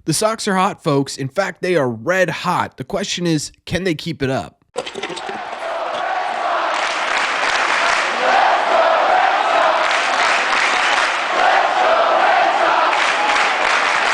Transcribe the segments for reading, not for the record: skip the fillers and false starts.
The Sox are hot, folks. In fact, they are red hot. The question is, can they keep it up?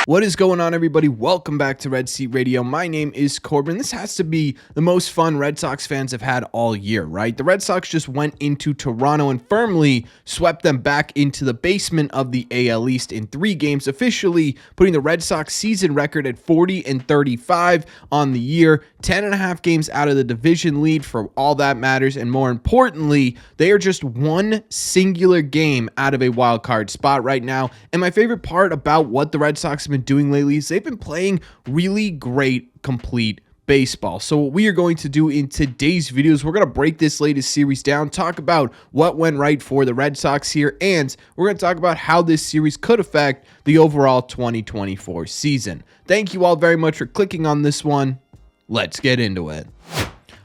What is going on, everybody? Welcome back to Red Seat Radio. My name is Corbin. This has to be the most fun Red Sox fans have had all year, right? The Red Sox just went into Toronto and firmly swept them back into the basement of the AL East in 3 games, officially putting the Red Sox season record at 40-35 on the year, 10.5 games out of the division lead for all that matters, and more importantly, they are just one singular game out of a wild card spot right now. And my favorite part about what the Red Sox have been doing lately is they've been playing really great, complete baseball. So what we are going to do in today's video is we're going to break this latest series down, talk about what went right for the Red Sox here, and we're going to talk about how this series could affect the overall 2024 season. Thank you all very much for clicking on this one. Let's get into it.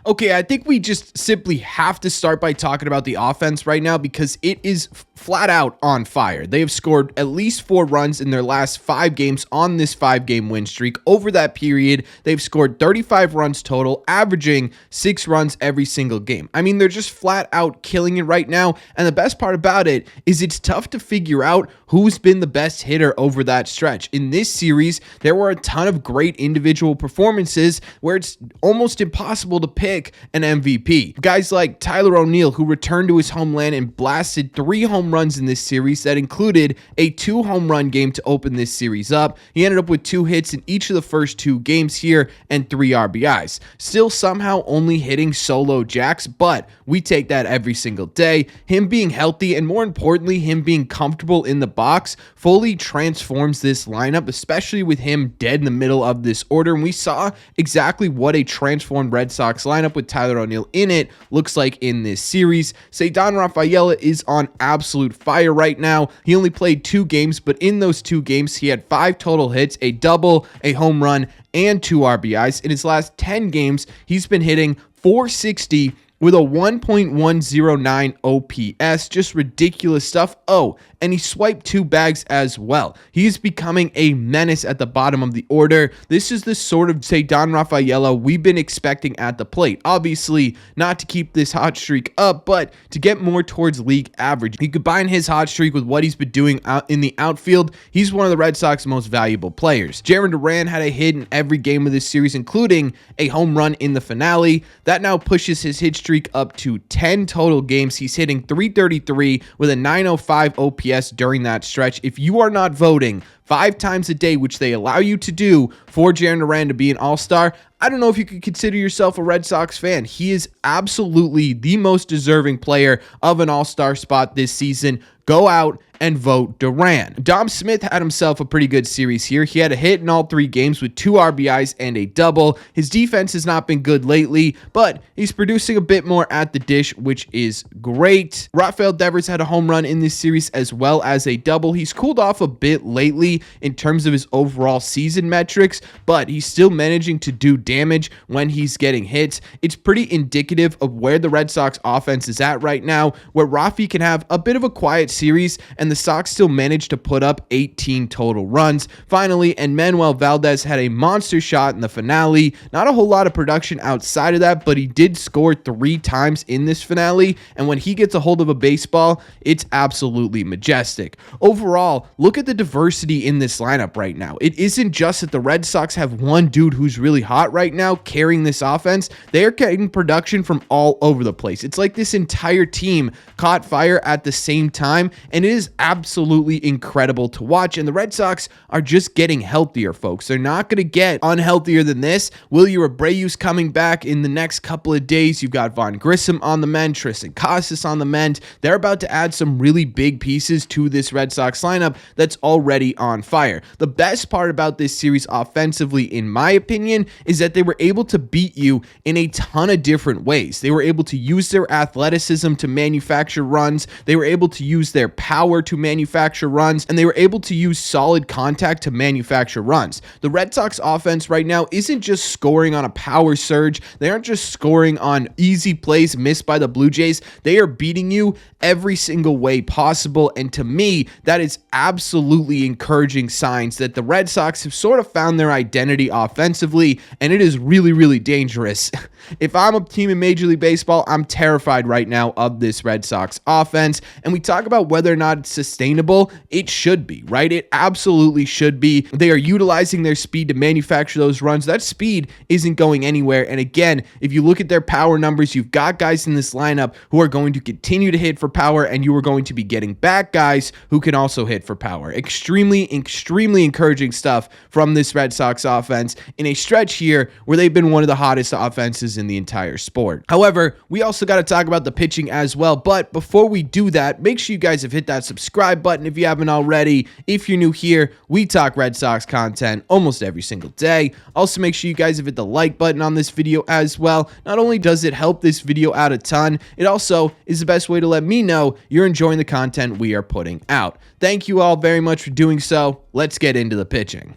Okay, I think we just simply have to start by talking about the offense right now because it is flat out on fire. They have scored at least 4 runs in their last 5 games on this 5-game win streak. Over that period, they've scored 35 runs total, averaging 6 runs every single game. I mean, they're just flat out killing it right now. And the best part about it is it's tough to figure out who's been the best hitter over that stretch. In this series, there were a ton of great individual performances where it's almost impossible to pick an MVP. Guys like Tyler O'Neill, who returned to his homeland and blasted 3 home runs in this series. That included a 2 home run game to open this series up. He ended up with 2 hits in each of the first 2 games here and 3 RBIs. Still somehow only hitting solo jacks, but we take that every single day. Him being healthy and more importantly, him being comfortable in the box fully transforms this lineup, especially with him dead in the middle of this order. And we saw exactly what a transformed Red Sox lineup with Tyler O'Neill in it looks like in this series. Ceddanne Rafaela is on absolute fire right now. He only played 2 games, but in those 2 games, he had 5 total hits, a double, a home run, and 2 RBIs. In his last 10 games, he's been hitting .460 with a 1.109 OPS. Just ridiculous stuff. Oh, and he swiped 2 bags as well. He's becoming a menace at the bottom of the order. This is the sort of Ceddanne Rafaela we've been expecting at the plate. Obviously, not to keep this hot streak up, but to get more towards league average. You combine his hot streak with what he's been doing out in the outfield, he's one of the Red Sox's most valuable players. Jarren Duran had a hit in every game of this series, including a home run in the finale. That now pushes his hit streak up to 10 total games. He's hitting .333 with a 905 OPS during that stretch. If you are not voting 5 times a day, which they allow you to do, for Jarren Duran to be an all-star, I don't know if you could consider yourself a Red Sox fan. He is absolutely the most deserving player of an all-star spot this season. Go out and vote Duran. Dom Smith had himself a pretty good series here. He had a hit in all 3 games with 2 RBIs and a double. His defense has not been good lately, but he's producing a bit more at the dish, which is great. Rafael Devers had a home run in this series as well as a double. He's cooled off a bit lately in terms of his overall season metrics, but he's still managing to do damage when he's getting hits. It's pretty indicative of where the Red Sox offense is at right now, where Rafi can have a bit of a quiet series and the Sox still managed to put up 18 total runs. Finally, and Manuel Valdez had a monster shot in the finale. Not a whole lot of production outside of that, but he did score 3 times in this finale, and when he gets a hold of a baseball, it's absolutely majestic. Overall, look at the diversity in this lineup right now. It isn't just that the Red Sox have one dude who's really hot right now carrying this offense. They are getting production from all over the place. It's like this entire team caught fire at the same time, and it is absolutely incredible to watch. And the Red Sox are just getting healthier, folks. They're not going to get unhealthier than this. Wilyer Abreu's coming back in the next couple of days. You've got Vaughn Grissom on the mend, Tristan Casas on the mend. They're about to add some really big pieces to this Red Sox lineup that's already on fire. The best part about this series offensively, in my opinion, is that they were able to beat you in a ton of different ways. They were able to use their athleticism to manufacture runs. They were able to use their power to manufacture runs, and they were able to use solid contact to manufacture runs. The Red Sox offense right now isn't just scoring on a power surge. They aren't just scoring on easy plays missed by the Blue Jays. They are beating you every single way possible, and to me, that is absolutely encouraging signs that the Red Sox have sort of found their identity offensively, and it is really, really dangerous. If I'm a team in Major League Baseball, I'm terrified right now of this Red Sox offense, and we talk about whether or not it's sustainable. It should be, right? It absolutely should be. They are utilizing their speed to manufacture those runs. That speed isn't going anywhere, and again, if you look at their power numbers, you've got guys in this lineup who are going to continue to hit for power, and you are going to be getting back guys who can also hit for power. Extremely, extremely encouraging stuff from this Red Sox offense in a stretch here where they've been one of the hottest offenses in the entire sport. However, we also got to talk about the pitching as well, but before we do that, make sure you guys have hit that subscribe button if you haven't already. If you're new here, we talk Red Sox content almost every single day. Also, make sure you guys have hit the like button on this video as well. Not only does it help this video out a ton, it also is the best way to let me know you're enjoying the content we are putting out. Thank you all very much for doing so. Let's get into the pitching.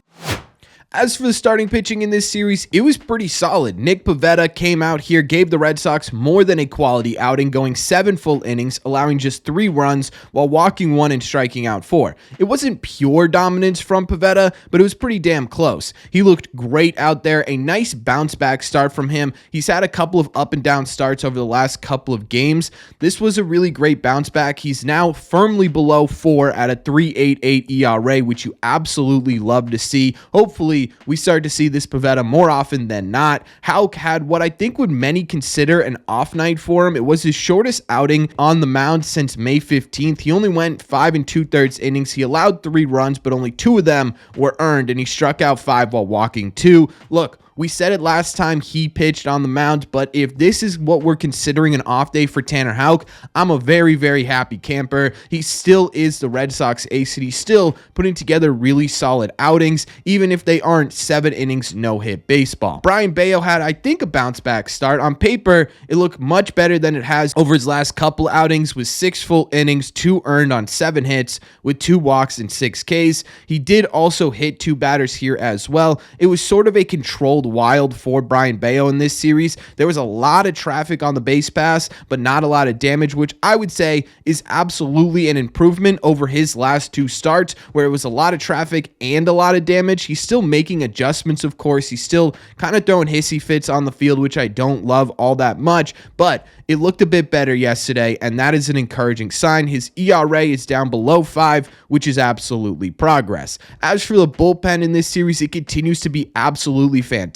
As for the starting pitching in this series, it was pretty solid. Nick Pivetta came out here, gave the Red Sox more than a quality outing, going 7 full innings, allowing just 3 runs while walking 1 and striking out 4. It wasn't pure dominance from Pivetta, but it was pretty damn close. He looked great out there, a nice bounce back start from him. He's had a couple of up and down starts over the last couple of games. This was a really great bounce back. He's now firmly below 4 at a 3.88 ERA, which you absolutely love to see. Hopefully, we start to see this Pivetta more often than not. Houck had what I think would many consider an off night for him. It was his shortest outing on the mound since May 15th. He only went 5 2/3 innings. He allowed 3 runs, but only 2 of them were earned, and he struck out 5 while walking 2. Look, we said it last time he pitched on the mound, but if this is what we're considering an off day for Tanner Houck, I'm a very, very happy camper. He still is the Red Sox ace, and he's still putting together really solid outings, even if they aren't 7 innings, no-hit baseball. Brayan Bello had, I think, a bounce-back start. On paper, it looked much better than it has over his last couple outings with 6 full innings, 2 earned on 7 hits, with 2 walks and 6 Ks. He did also hit 2 batters here as well. It was sort of a controlled wild for Brayan Bello in this series. There was a lot of traffic on the base pass, but not a lot of damage, which I would say is absolutely an improvement over his last 2 starts, where it was a lot of traffic and a lot of damage. He's still making adjustments, of course. He's still kind of throwing hissy fits on the field, which I don't love all that much, but it looked a bit better yesterday, and that is an encouraging sign. His ERA is down below 5, which is absolutely progress. As for the bullpen in this series, it continues to be absolutely fantastic.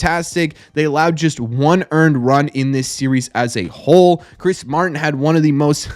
They allowed just 1 earned run in this series as a whole. Chris Martin had one of the most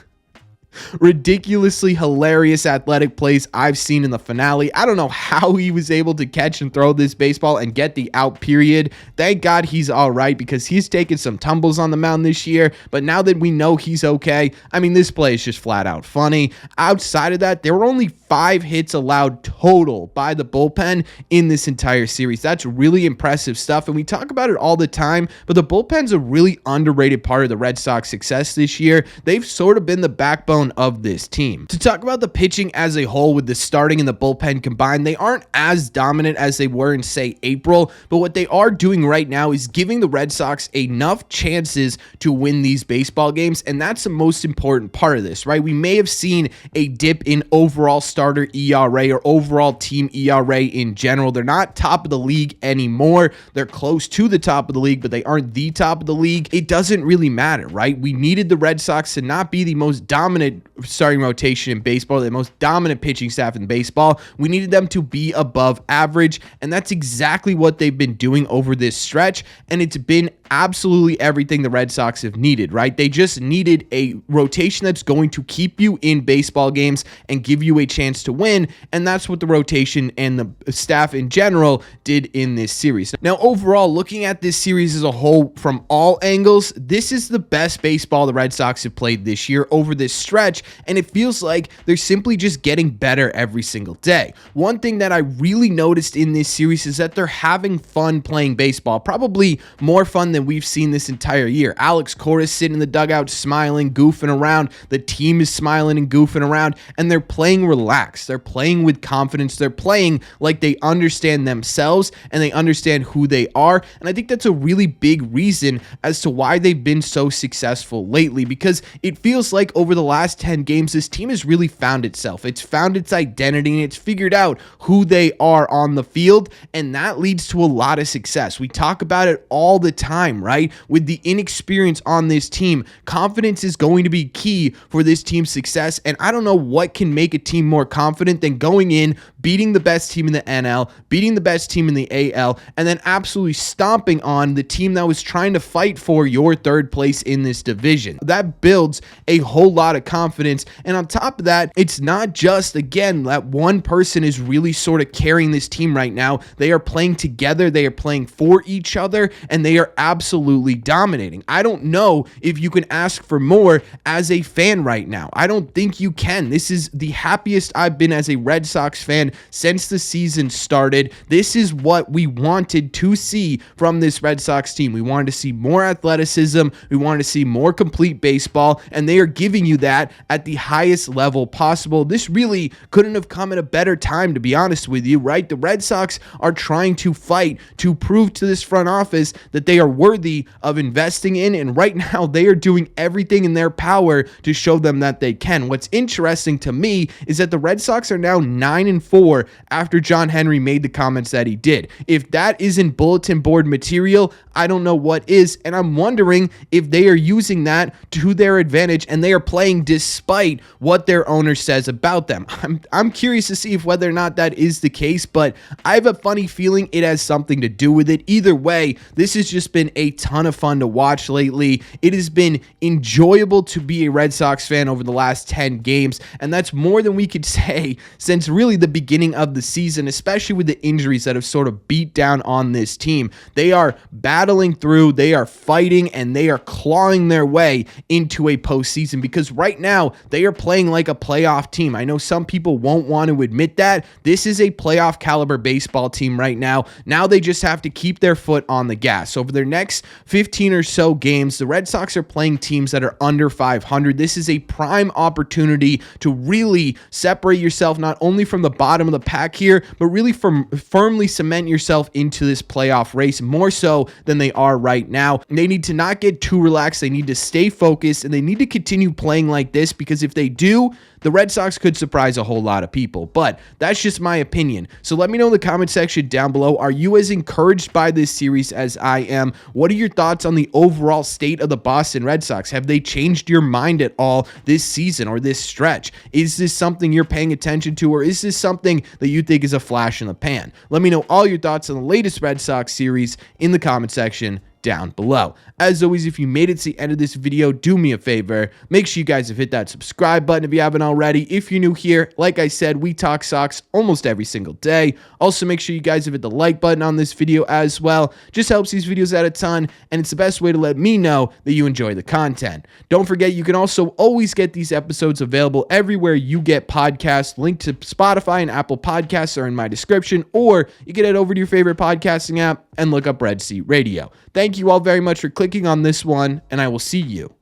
ridiculously hilarious athletic plays I've seen in the finale. I don't know how he was able to catch and throw this baseball and get the out period. Thank God he's all right, because he's taken some tumbles on the mound this year, but now that we know he's okay, I mean, this play is just flat out funny. Outside of that, there were only 5 hits allowed total by the bullpen in this entire series. That's really impressive stuff, and we talk about it all the time, but the bullpen's a really underrated part of the Red Sox success this year. They've sort of been the backbone of this team. To talk about the pitching as a whole, with the starting and the bullpen combined, they aren't as dominant as they were in, say, April, but what they are doing right now is giving the Red Sox enough chances to win these baseball games, and that's the most important part of this, right? We may have seen a dip in overall starter ERA or overall team ERA in general. They're not top of the league anymore. They're close to the top of the league, but they aren't the top of the league. It doesn't really matter, right? We needed the Red Sox to not be the most dominant starting rotation in baseball, the most dominant pitching staff in baseball. We needed them to be above average, and that's exactly what they've been doing over this stretch, and it's been absolutely everything the Red Sox have needed, right? They just needed a rotation that's going to keep you in baseball games and give you a chance to win, and that's what the rotation and the staff in general did in this series. Now, overall, looking at this series as a whole from all angles, this is the best baseball the Red Sox have played this year over this stretch, and it feels like they're simply just getting better every single day. One thing that I really noticed in this series is that they're having fun playing baseball, probably more fun than than we've seen this entire year. Alex Cora's sitting in the dugout smiling, goofing around. The team is smiling and goofing around, and they're playing relaxed. They're playing with confidence. They're playing like they understand themselves and they understand who they are. And I think that's a really big reason as to why they've been so successful lately, because it feels like over the last 10 games, this team has really found itself. It's found its identity and it's figured out who they are on the field, and that leads to a lot of success. We talk about it all the time, right? With the inexperience on this team, confidence is going to be key for this team's success, and I don't know what can make a team more confident than going in, beating the best team in the NL, beating the best team in the AL, and then absolutely stomping on the team that was trying to fight for your third place in this division. That builds a whole lot of confidence, and on top of that, it's not just, again, that one person is really sort of carrying this team right now. They are playing together, they are playing for each other, and they are absolutely dominating. I don't know if you can ask for more as a fan right now. I don't think you can. This is the happiest I've been as a Red Sox fan since the season started. This is what we wanted to see from this Red Sox team. We wanted to see more athleticism. We wanted to see more complete baseball, and they are giving you that at the highest level possible. This really couldn't have come at a better time, to be honest with you, right? The Red Sox are trying to fight to prove to this front office that they are worthy of investing in, and right now they are doing everything in their power to show them that they can. What's interesting to me is that the Red Sox are now 9-4 after John Henry made the comments that he did. If that isn't bulletin board material, I don't know what is, and I'm wondering if they are using that to their advantage and they are playing despite what their owner says about them. I'm curious to see if whether or not that is the case, but I have a funny feeling it has something to do with it. Either way, this has just been a ton of fun to watch lately. It has been enjoyable to be a Red Sox fan over the last 10 games, and that's more than we could say since really the beginning of the season, especially with the injuries that have sort of beat down on this team. They are battling through, they are fighting, and they are clawing their way into a postseason, because right now they are playing like a playoff team. I know some people won't want to admit that. This is a playoff caliber baseball team right now. Now they just have to keep their foot on the gas. Over their next 15 or so games, the Red Sox are playing teams that are under 500. This is a prime opportunity to really separate yourself not only from the bottom of the pack here, but really firmly cement yourself into this playoff race, more so than they are right now. They need to not get too relaxed. They need to stay focused, and they need to continue playing like this, because if they do, the Red Sox could surprise a whole lot of people. But that's just my opinion. So let me know in the comment section down below. Are you as encouraged by this series as I am? What are your thoughts on the overall state of the Boston Red Sox? Have they changed your mind at all this season or this stretch? Is this something you're paying attention to, or is this something that you think is a flash in the pan? Let me know all your thoughts on the latest Red Sox series in the comment section down below. As always, if you made it to the end of this video, do me a favor. Make sure you guys have hit that subscribe button if you haven't already. If you're new here, like I said, we talk Sox almost every single day. Also, make sure you guys have hit the like button on this video as well. Just helps these videos out a ton, and it's the best way to let me know that you enjoy the content. Don't forget, you can also always get these episodes available everywhere you get podcasts. Link to Spotify and Apple Podcasts are in my description, or you can head over to your favorite podcasting app and look up Red Seat Radio. Thank you all very much for clicking on this one, and I will see you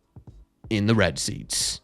in the Red Seats.